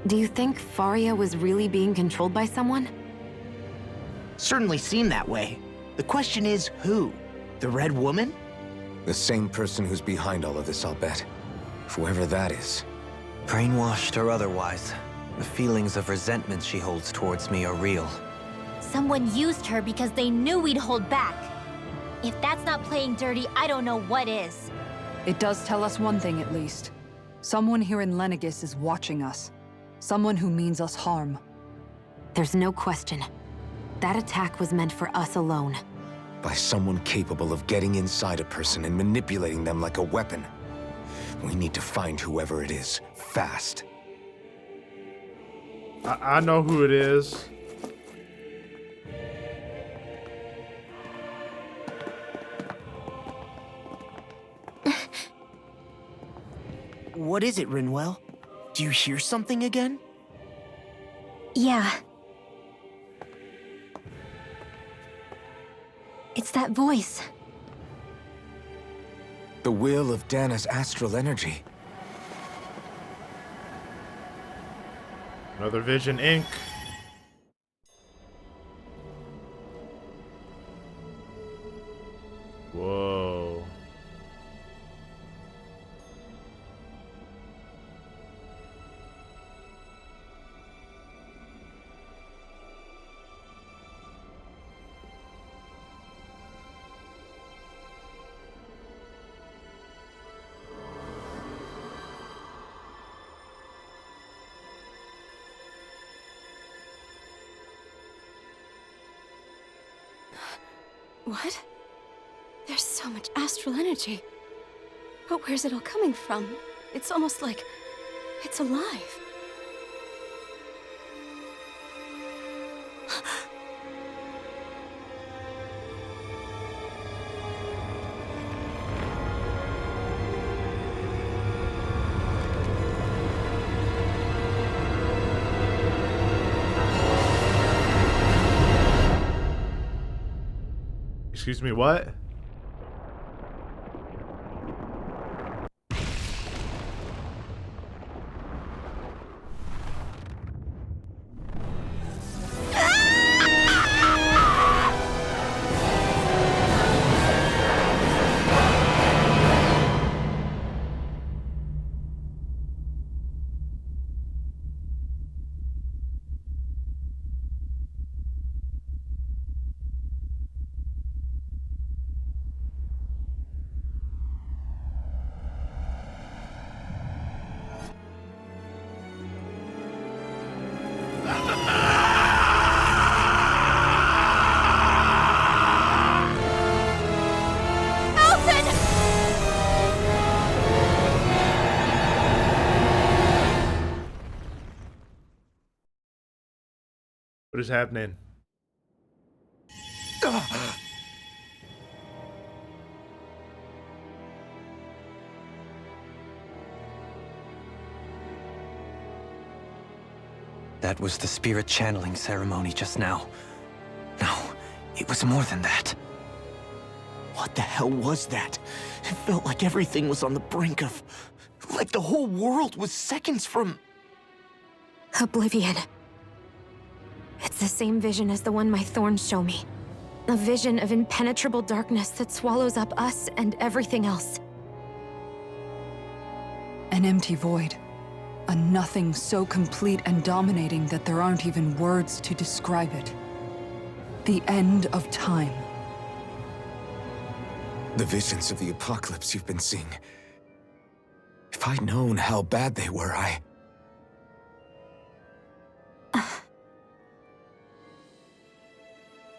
Do you think Faria was really being controlled by someone? Certainly seemed that way. The question is, who? The Red Woman? The same person who's behind all of this, I'll bet. Whoever that is. Brainwashed or otherwise, the feelings of resentment she holds towards me are real. Someone used her because they knew we'd hold back. If that's not playing dirty, I don't know what is. It does tell us one thing at least. Someone here in Lenegis is watching us. Someone who means us harm. There's no question. That attack was meant for us alone. By someone capable of getting inside a person and manipulating them like a weapon. We need to find whoever it is, fast. I know who it is. What is it, Rinwell? Do you hear something again? Yeah. It's that voice. The will of Dana's astral energy. Another Vision Inc. Whoa. What? There's so much astral energy. But where's it all coming from? It's almost like it's alive. Excuse me, what? What is happening? That was the spirit channeling ceremony just now. No, it was more than that. What the hell was that? It felt like everything was on the brink of... like the whole world was seconds from... Oblivion. It's the same vision as the one my thorns show me. A vision of impenetrable darkness that swallows up us and everything else. An empty void. A nothing so complete and dominating that there aren't even words to describe it. The end of time. The visions of the apocalypse you've been seeing. If I'd known how bad they were,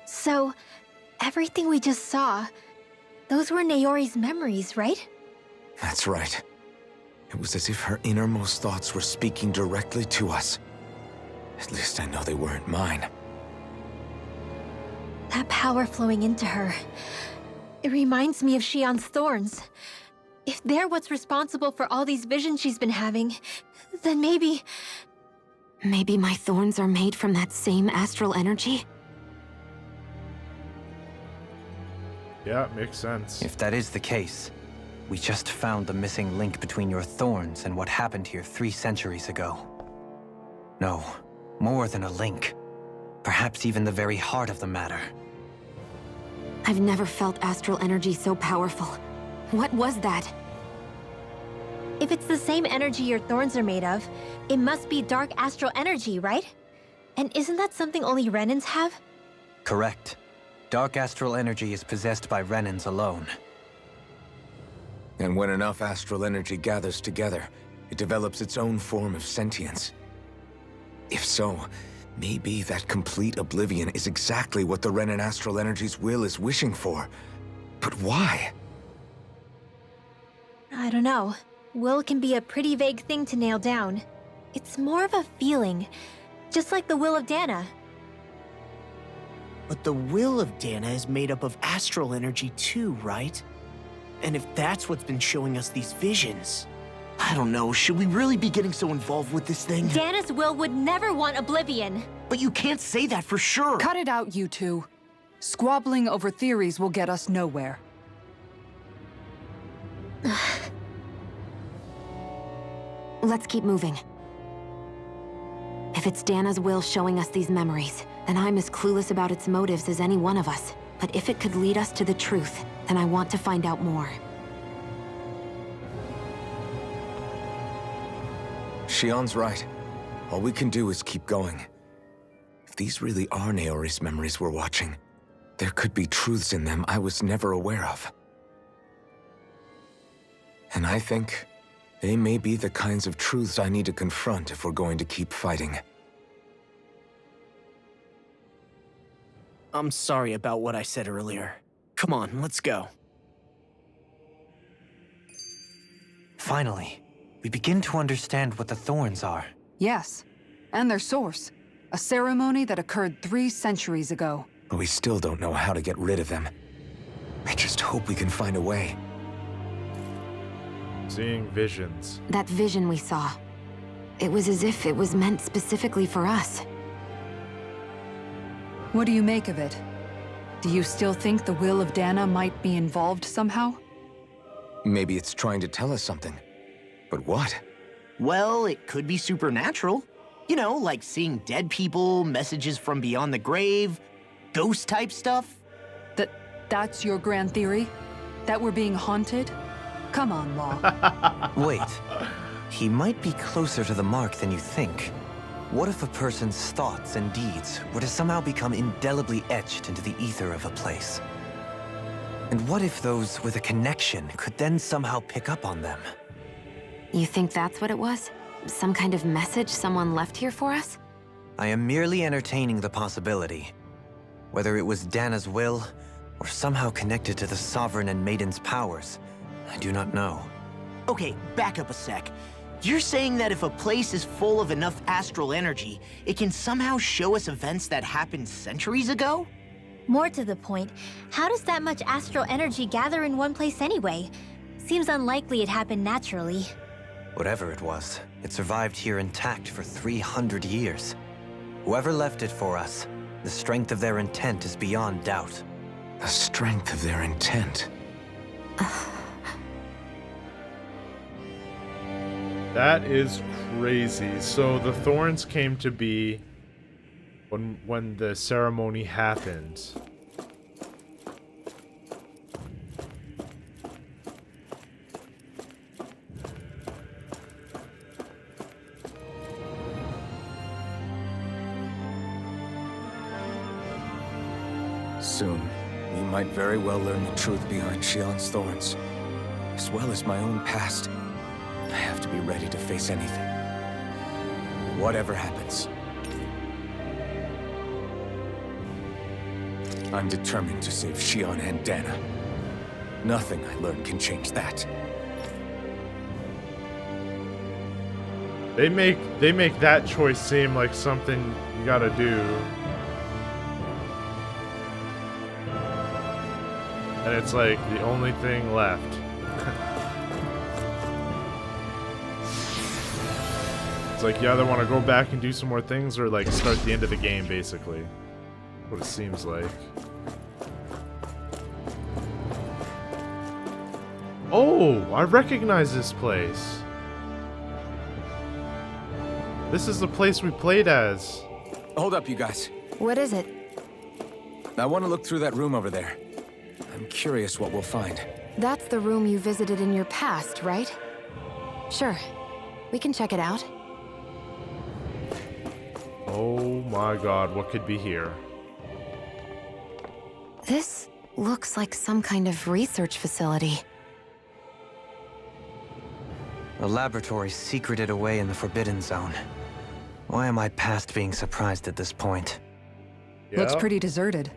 So, everything we just saw, those were Naori's memories, right? That's right. It was as if her innermost thoughts were speaking directly to us. At least I know they weren't mine. That power flowing into her. It reminds me of Shion's thorns. If they're what's responsible for all these visions she's been having, then maybe... Maybe my thorns are made from that same astral energy? Yeah, makes sense. If that is the case, we just found the missing link between your thorns and what happened here 3 centuries ago. No, more than a link. Perhaps even the very heart of the matter. I've never felt astral energy so powerful. What was that? If it's the same energy your thorns are made of, it must be dark astral energy, right? And isn't that something only Renans have? Correct. Dark astral energy is possessed by Renans alone. And when enough astral energy gathers together, it develops its own form of sentience. If so, maybe that complete oblivion is exactly what the Renan astral energy's will is wishing for. But why? I don't know. Will can be a pretty vague thing to nail down. It's more of a feeling, just like the will of Dana. But the will of Dana is made up of astral energy too, right? And if that's what's been showing us these visions... I don't know, should we really be getting so involved with this thing? Dana's will would never want oblivion. But you can't say that for sure! Cut it out, you two. Squabbling over theories will get us nowhere. Let's keep moving. If it's Dana's will showing us these memories, then I'm as clueless about its motives as any one of us. But if it could lead us to the truth, then I want to find out more. Shion's right. All we can do is keep going. If these really are Naori's memories we're watching, there could be truths in them I was never aware of. And I think they may be the kinds of truths I need to confront if we're going to keep fighting. I'm sorry about what I said earlier. Come on, let's go. Finally, we begin to understand what the thorns are. Yes, and their source. A ceremony that occurred 3 centuries ago. But we still don't know how to get rid of them. I just hope we can find a way. Seeing visions. That vision we saw. It was as if it was meant specifically for us. What do you make of it? Do you still think the will of Dana might be involved somehow? Maybe it's trying to tell us something. But what? Well, it could be supernatural. You know, like seeing dead people, messages from beyond the grave, ghost-type stuff. That's your grand theory? That we're being haunted? Come on, Law. Wait, he might be closer to the mark than you think. What if a person's thoughts and deeds were to somehow become indelibly etched into the ether of a place? And what if those with a connection could then somehow pick up on them? You think that's what it was? Some kind of message someone left here for us? I am merely entertaining the possibility. Whether it was Dana's will, or somehow connected to the Sovereign and Maiden's powers, I do not know. Okay, back up a sec. You're saying that if a place is full of enough astral energy, it can somehow show us events that happened centuries ago? More to the point, how does that much astral energy gather in one place anyway? Seems unlikely it happened naturally. Whatever it was, it survived here intact for 300 years. Whoever left it for us, the strength of their intent is beyond doubt. The strength of their intent. That is crazy. So the thorns came to be when the ceremony happened. Soon, we might very well learn the truth behind Shion's thorns, as well as my own past. I have to be ready to face anything. Whatever happens. I'm determined to save Shion and Dana. Nothing I learn can change that. They make that choice seem like something you gotta do. And it's like the only thing left. It's like you either want to go back and do some more things or like start the end of the game, basically. What it seems like. Oh, I recognize this place. This is the place we played as. Hold up, you guys. What is it? I want to look through that room over there. I'm curious what we'll find. That's the room you visited in your past, right? Sure. We can check it out. Oh my god, what could be here? This looks like some kind of research facility. A laboratory secreted away in the Forbidden Zone. Why am I past being surprised at this point? Looks Yeah. pretty deserted.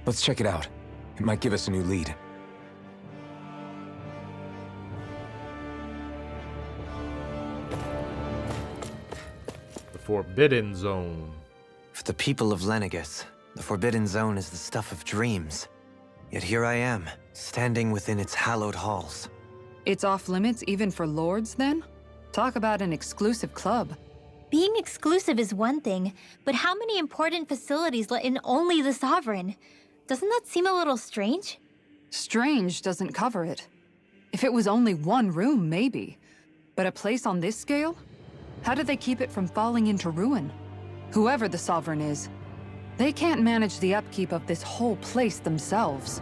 Let's check it out. It might give us a new lead. The Forbidden Zone. For the people of Lenegus, the Forbidden Zone is the stuff of dreams. Yet here I am, standing within its hallowed halls. It's off limits even for lords, then? Talk about an exclusive club. Being exclusive is one thing, but how many important facilities let in only the Sovereign? Doesn't that seem a little strange? Strange doesn't cover it. If it was only one room, maybe. But a place on this scale? How do they keep it from falling into ruin? Whoever the Sovereign is, they can't manage the upkeep of this whole place themselves.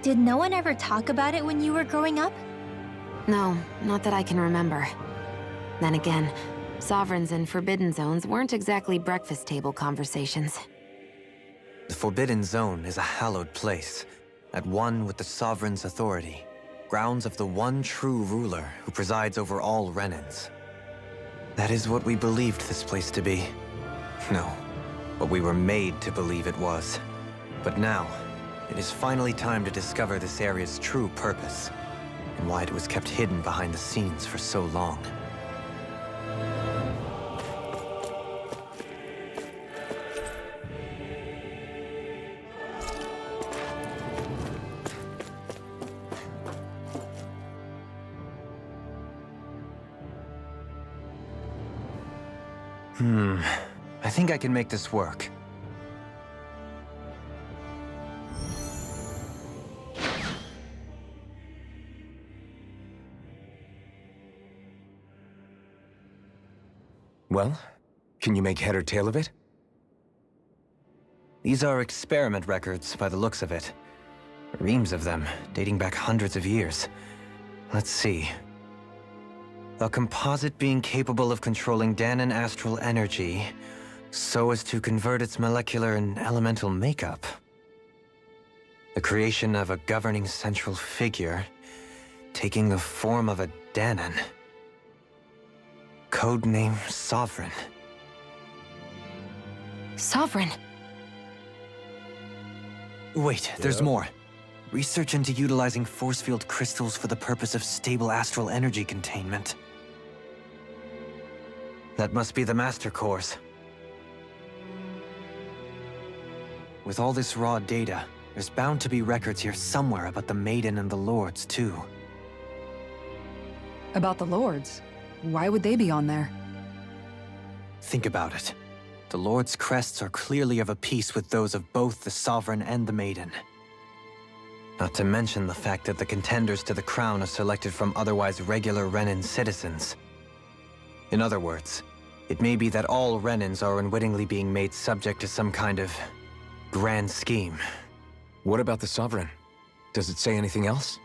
Did no one ever talk about it when you were growing up? No, not that I can remember. Then again, Sovereigns and Forbidden Zones weren't exactly breakfast table conversations. The Forbidden Zone is a hallowed place, at one with the Sovereign's authority, grounds of the one true ruler who presides over all Renans. That is what we believed this place to be. No, what we were made to believe it was. But now, it is finally time to discover this area's true purpose, and why it was kept hidden behind the scenes for so long. I think I can make this work. Well, can you make head or tail of it? These are experiment records by the looks of it. Reams of them, dating back hundreds of years. Let's see. A composite being capable of controlling Danan astral energy so as to convert its molecular and elemental makeup. The creation of a governing central figure, taking the form of a Danan. Codename Sovereign. Sovereign! Wait, there's Yep. more. Research into utilizing force field crystals for the purpose of stable astral energy containment. That must be the Master Cores. With all this raw data, there's bound to be records here somewhere about the Maiden and the Lords, too. About the lords? Why would they be on there? Think about it. The Lord's crests are clearly of a piece with those of both the Sovereign and the Maiden. Not to mention the fact that the contenders to the crown are selected from otherwise regular Renan citizens. In other words, it may be that all Renans are unwittingly being made subject to some kind of grand scheme. What about the Sovereign? Does it say anything else?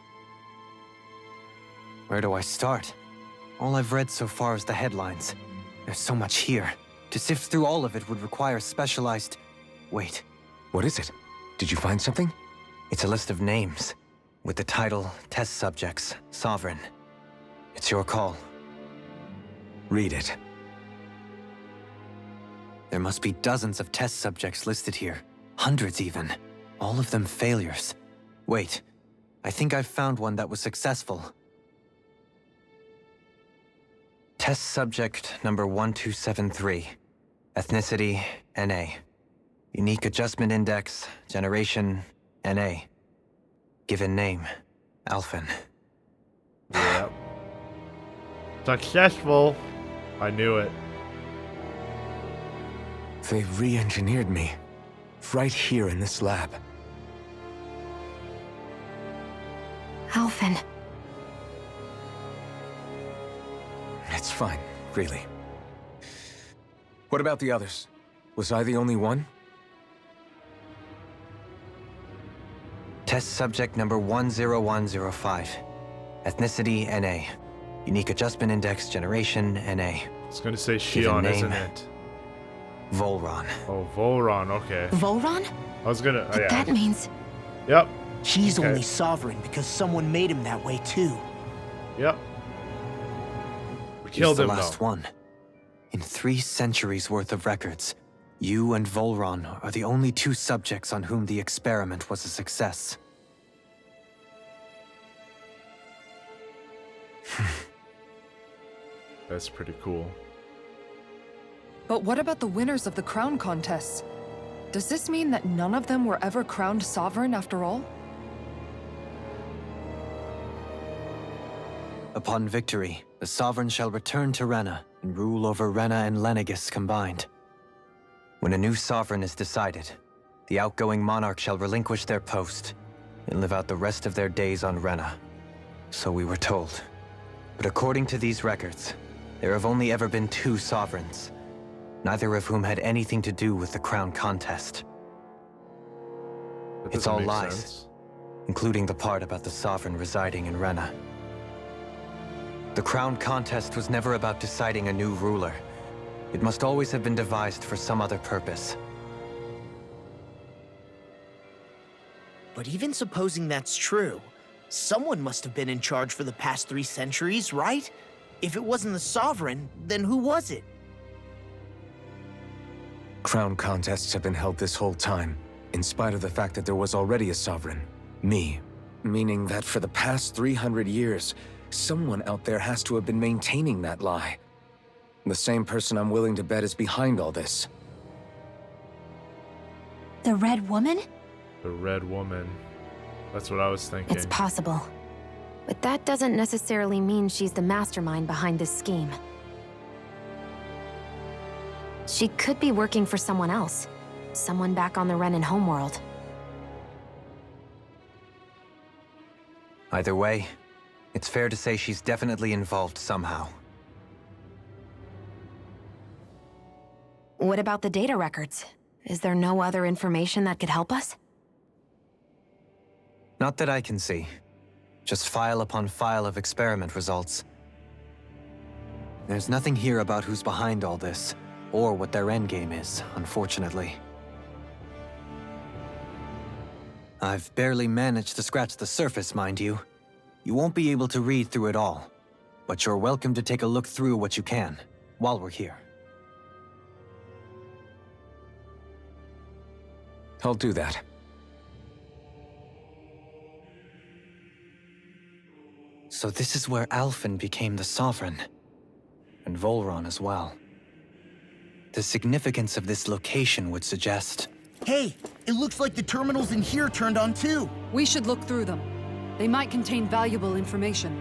Where do I start? All I've read so far is the headlines. There's so much here. To sift through all of it would require specialized... Wait, What is it? Did you find something? it's a list of names, with the title Test Subjects, Sovereign. It's your call. Read it. There must be dozens of test subjects listed here. Hundreds even. All of them failures. Wait, I think I've found one that was successful. Test subject number 1273. Ethnicity, NA. Unique adjustment index, generation, NA. Given name, Alphen. Yep. Successful. I knew it. They re-engineered me. Right here in this lab. Alphen. It's fine, really. What about the others? Was I the only one? Test subject number 10105. Ethnicity, NA. Unique Adjustment Index, Generation, NA. I was gonna say Given Shion, name. isn't it? Volron. Oh, Volron, okay. Volron? I was gonna, oh, But yeah. that means... Yep, He's Okay. only sovereign because someone made him that way too. yep. We He's killed the him, last though. one. In 3 centuries worth of records, you and Volron are the only 2 subjects on whom the experiment was a success. That's pretty cool. But what about the winners of the crown contests? Does this mean that none of them were ever crowned sovereign after all? Upon victory, the Sovereign shall return to Rena and rule over Rena and Lenegis combined. When a new Sovereign is decided, the outgoing monarch shall relinquish their post and live out the rest of their days on Rena. So we were told. But according to these records, there have only ever been 2 Sovereigns, neither of whom had anything to do with the crown contest, That It's doesn't all make lies. sense. including the part about the Sovereign residing in Rena. The crown contest was never about deciding a new ruler. It must always have been devised for some other purpose. But even supposing that's true, someone must have been in charge for the past 3 centuries, right? If it wasn't the Sovereign, then who was it? Crown contests have been held this whole time, in spite of the fact that there was already a sovereign. Me. Meaning that for the past 300 years, someone out there has to have been maintaining that lie. The same person I'm willing to bet is behind all this. The Red Woman? The Red Woman. That's what I was thinking. It's possible. But that doesn't necessarily mean she's the mastermind behind this scheme. She could be working for someone else. Someone back on the Renan homeworld. Either way, it's fair to say she's definitely involved somehow. What about the data records? Is there no other information that could help us? Not that I can see. Just file upon file of experiment results. There's nothing here about who's behind all this, or what their endgame is, unfortunately. I've barely managed to scratch the surface, mind you. You won't be able to read through it all, but you're welcome to take a look through what you can, while we're here. I'll do that. So this is where Alphen became the Sovereign, and Volron as well. The significance of this location would suggest... Hey, it looks like the terminals in here turned on too. We should look through them. They might contain valuable information.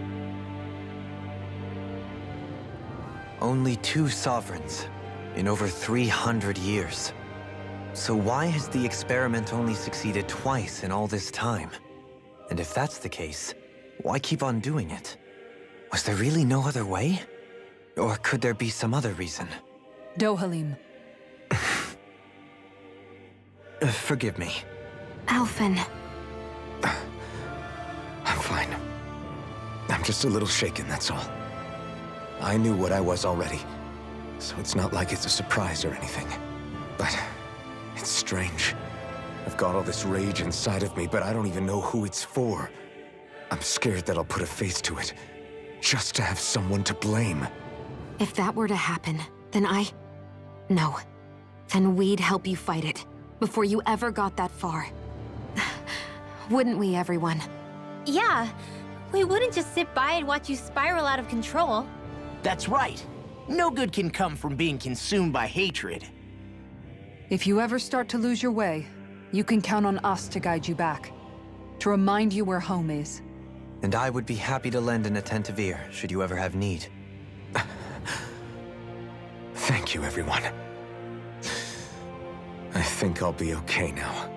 Only 2 Sovereigns in over 300 years. So why has the experiment only succeeded twice in all this time? And if that's the case, why keep on doing it? Was there really no other way? Or could there be some other reason? Dohalim. Forgive me. Alphen. I'm fine. I'm just a little shaken, that's all. I knew what I was already, so it's not like it's a surprise or anything. But it's strange. I've got all this rage inside of me, but I don't even know who it's for. I'm scared that I'll put a face to it, just to have someone to blame. If that were to happen, then No. Then we'd help you fight it, before you ever got that far. Wouldn't we, everyone? Yeah. We wouldn't just sit by and watch you spiral out of control. That's right. No good can come from being consumed by hatred. If you ever start to lose your way, you can count on us to guide you back. To remind you where home is. And I would be happy to lend an attentive ear, should you ever have need. Thank you, everyone. I think I'll be okay now.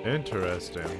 Interesting.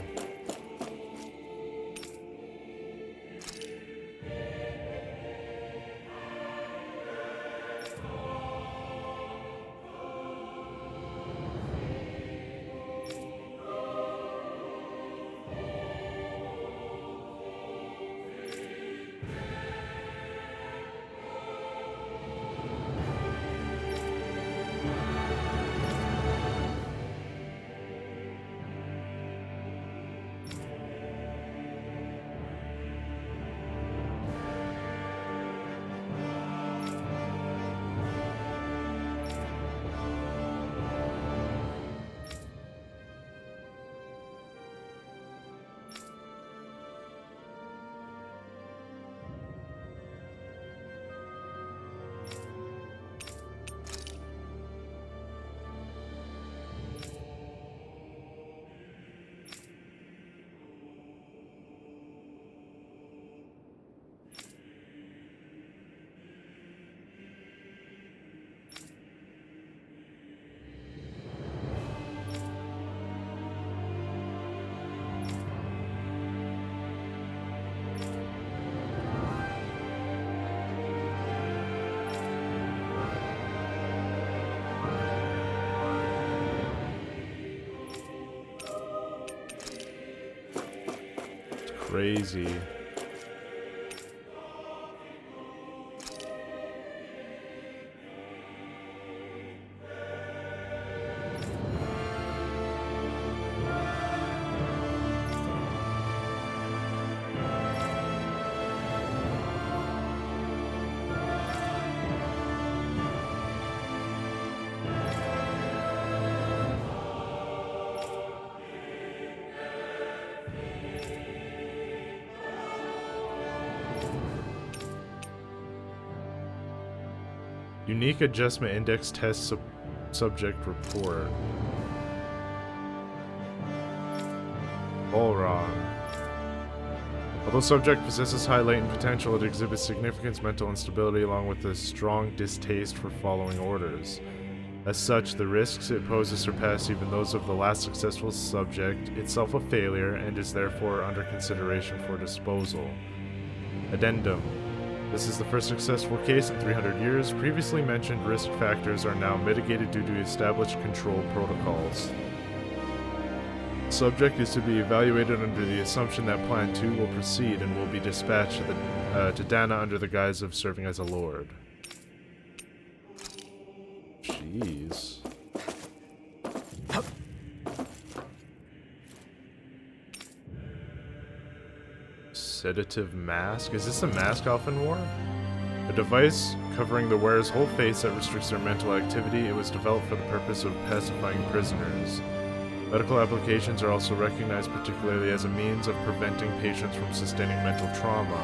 Crazy. Unique Adjustment Index Test Subject Report. All wrong. Although subject possesses high latent potential, it exhibits significant mental instability along with a strong distaste for following orders. As such, the risks it poses surpass even those of the last successful subject, itself a failure, and is therefore under consideration for disposal. Addendum. This is the first successful case in 300 years. Previously mentioned risk factors are now mitigated due to established control protocols. Subject is to be evaluated under the assumption that Plan 2 will proceed and will be dispatched to Dana under the guise of serving as a lord. Jeez. Sedative mask? Is this a mask Alphen wore? A device covering the wearer's whole face that restricts their mental activity. It was developed for the purpose of pacifying prisoners. Medical applications are also recognized particularly as a means of preventing patients from sustaining mental trauma.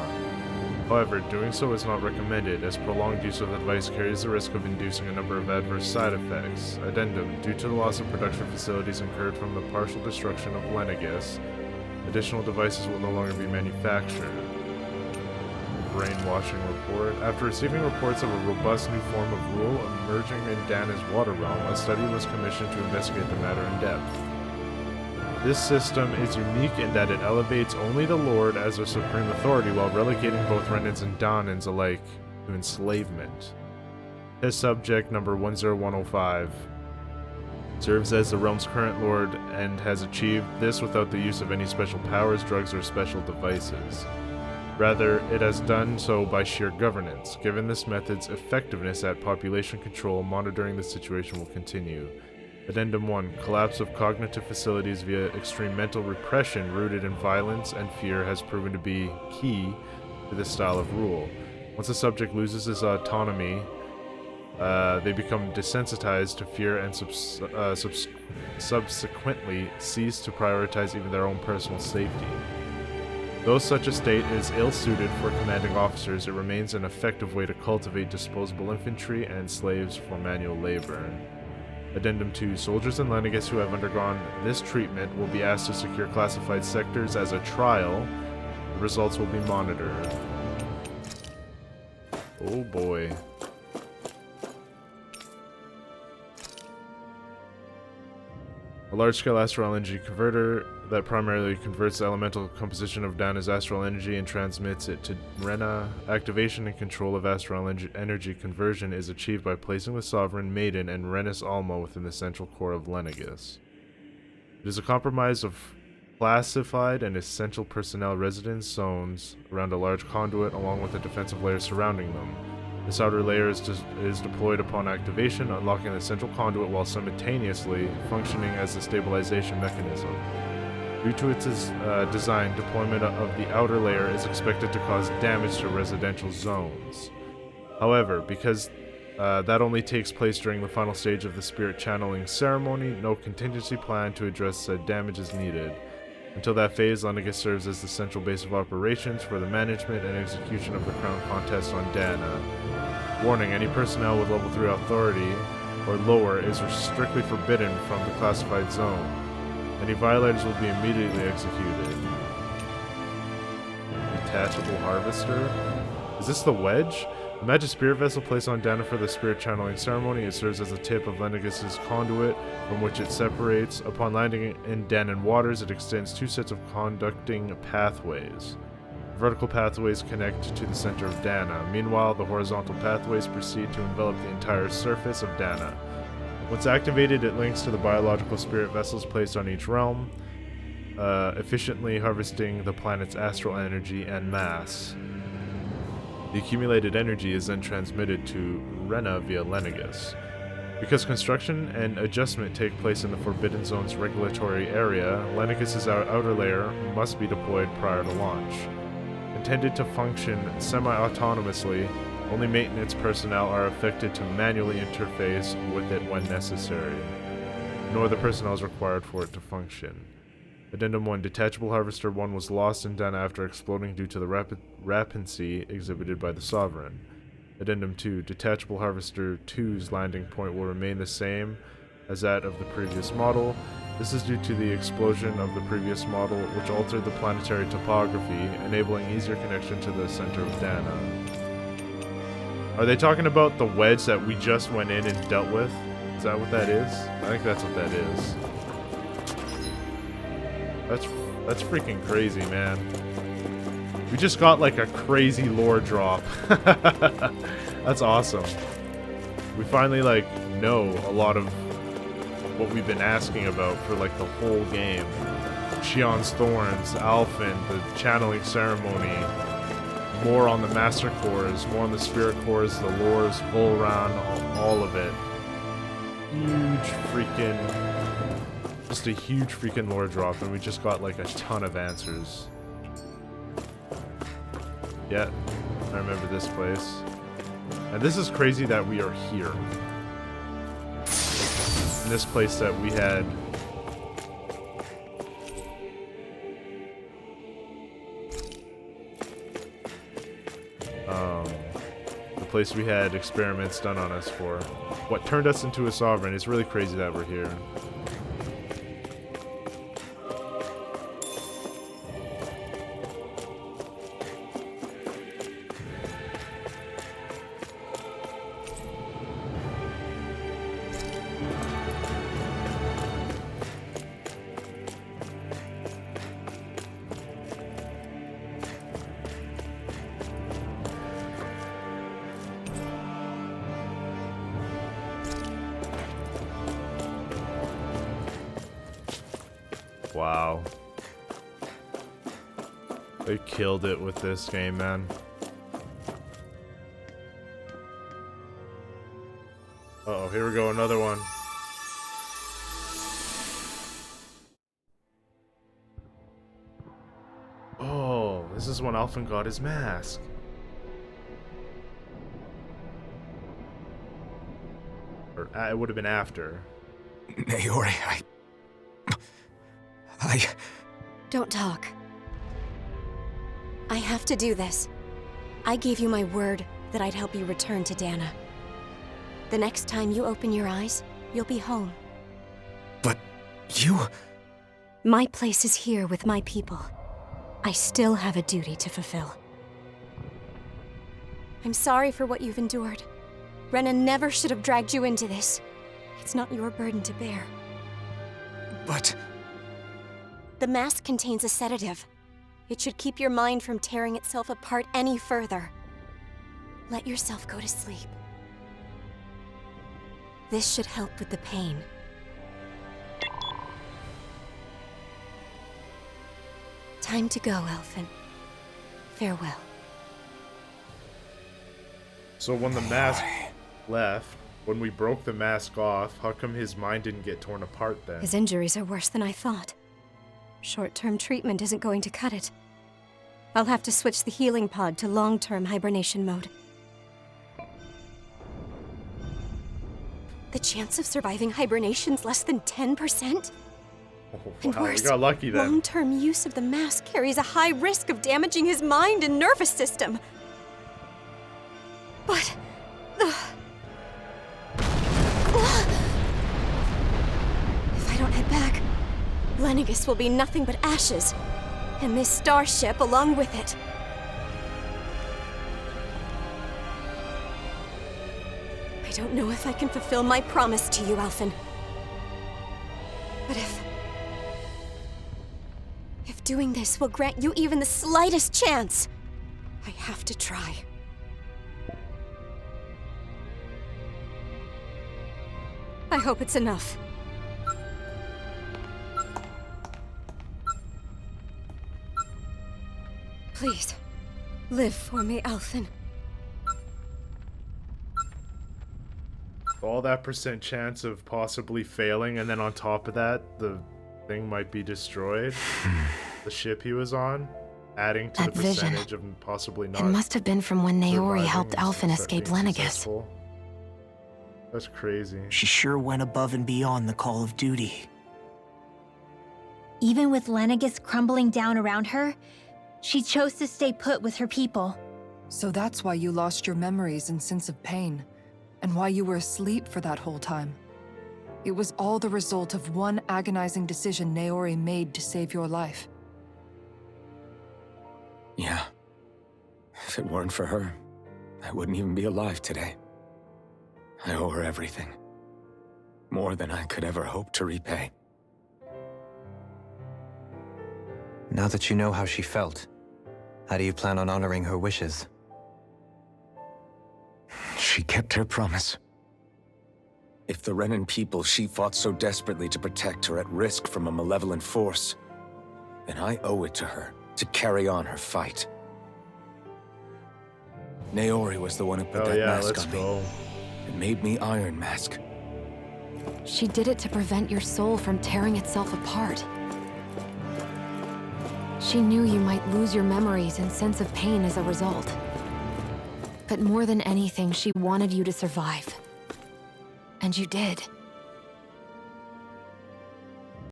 However, doing so is not recommended, as prolonged use of the device carries the risk of inducing a number of adverse side effects. Addendum. Due to the loss of production facilities incurred from the partial destruction of Lenegus, additional devices will no longer be manufactured. Brainwashing report. After receiving reports of a robust new form of rule emerging in Dana's water realm, a study was commissioned to investigate the matter in depth. This system is unique in that it elevates only the Lord as a supreme authority while relegating both Renans and Donans alike to enslavement. Test subject number 10105 serves as the realm's current lord and has achieved this without the use of any special powers, drugs, or special devices. Rather, it has done so by sheer governance. Given this method's effectiveness at population control, monitoring the situation will continue. Addendum 1. Collapse of cognitive facilities via extreme mental repression rooted in violence and fear has proven to be key to this style of rule. Once a subject loses his autonomy, they become desensitized to fear and subsequently cease to prioritize even their own personal safety. Though such a state is ill-suited for commanding officers, it remains an effective way to cultivate disposable infantry and slaves for manual labor. Addendum 2. Soldiers in Lenegus who have undergone this treatment will be asked to secure classified sectors as a trial. The results will be monitored. Oh boy. A large-scale astral energy converter that primarily converts the elemental composition of Dana's astral energy and transmits it to Rena. Activation and control of astral energy conversion is achieved by placing the Sovereign, Maiden, and Renis Alma within the central core of Lenegus. It is a compromise of classified and essential personnel residence zones around a large conduit along with a defensive layer surrounding them. This outer layer is deployed upon activation, unlocking the central conduit while simultaneously functioning as a stabilization mechanism. Due to its design, deployment of the outer layer is expected to cause damage to residential zones. However, because that only takes place during the final stage of the spirit channeling ceremony, no contingency plan to address said damage is needed. Until that phase, Lenegus serves as the central base of operations for the management and execution of the Crown Contest on Dana. Warning, any personnel with level 3 authority or lower is strictly forbidden from the classified zone. Any violators will be immediately executed. Detachable Harvester? Is this the Wedge? A magic spirit vessel placed on Dana for the spirit channeling ceremony. It serves as the tip of Lenegus' conduit from which it separates. Upon landing in Danan waters, it extends 2 sets of conducting pathways. Vertical pathways connect to the center of Dana. Meanwhile, the horizontal pathways proceed to envelop the entire surface of Dana. Once activated, it links to the biological spirit vessels placed on each realm, efficiently harvesting the planet's astral energy and mass. The accumulated energy is then transmitted to Rena via Lenegus. Because construction and adjustment take place in the Forbidden Zone's regulatory area, Lenegus' outer layer must be deployed prior to launch. Intended to function semi-autonomously, only maintenance personnel are affected to manually interface with it when necessary. No other personnel is required for it to function. Addendum 1. Detachable Harvester 1 was lost in Dana after exploding due to the rapancy exhibited by the Sovereign. Addendum 2. Detachable Harvester 2's landing point will remain the same as that of the previous model. This is due to the explosion of the previous model, which altered the planetary topography, enabling easier connection to the center of Dana. Are they talking about the wedge that we just went in and dealt with? Is that what that is? I think that's what that is. That's freaking crazy, man. We just got like a crazy lore drop. That's awesome. We finally like know a lot of what we've been asking about for like the whole game. Shion's Thorns, Alphen, the channeling ceremony, more on the master cores, more on the spirit cores, the lores, Volran, all of it. Just a huge freaking lore drop, and we just got like a ton of answers. Yeah, I remember this place. And this is crazy that we are here. In this place that we had... the place we had experiments done on us for. What turned us into a Sovereign. It's really crazy that we're here. Wow. They killed it with this game, man. Uh-oh, here we go, another one. Oh, this is when Alphen got his mask. Or it would have been after. Naori, Don't talk. I have to do this. I gave you my word that I'd help you return to Dana. The next time you open your eyes, you'll be home. But you... My place is here with my people. I still have a duty to fulfill. I'm sorry for what you've endured. Rena never should have dragged you into this. It's not your burden to bear. But... The mask contains a sedative. It should keep your mind from tearing itself apart any further. Let yourself go to sleep. This should help with the pain. Time to go, Elfin. Farewell. So when the mask left, when we broke the mask off, how come his mind didn't get torn apart then? His injuries are worse than I thought. Short-term treatment isn't going to cut it. I'll have to switch the healing pod to long-term hibernation mode. The chance of surviving hibernation's less than 10%? Oh, And wow, we worse, got lucky then. long-term use of the mask carries a high risk of damaging his mind and nervous system. But... if I don't head back, Lenegis will be nothing but ashes, and this starship along with it. I don't know if I can fulfill my promise to you, Alphen. But if doing this will grant you even the slightest chance, I have to try. I hope it's enough. Please, live for me, Alphen. All that % chance of possibly failing, and then on top of that, the thing might be destroyed. The ship he was on, adding to That the vision. percentage of possibly not. It must have been from when Naori surviving helped and Alphen escape being Lenegis. successful. That's crazy. She sure went above and beyond the call of duty. Even with Lenegis crumbling down around her, she chose to stay put with her people. So that's why you lost your memories and sense of pain, and why you were asleep for that whole time. It was all the result of one agonizing decision Naori made to save your life. Yeah. If it weren't for her, I wouldn't even be alive today. I owe her everything. More than I could ever hope to repay. Now that you know how she felt, how do you plan on honoring her wishes? She kept her promise. If the Renan people she fought so desperately to protect are at risk from a malevolent force, then I owe it to her to carry on her fight. Naori was the one who put Oh that yeah, mask let's on go. me. It made me Iron Mask. She did it to prevent your soul from tearing itself apart. She knew you might lose your memories and sense of pain as a result. But more than anything, she wanted you to survive. And you did.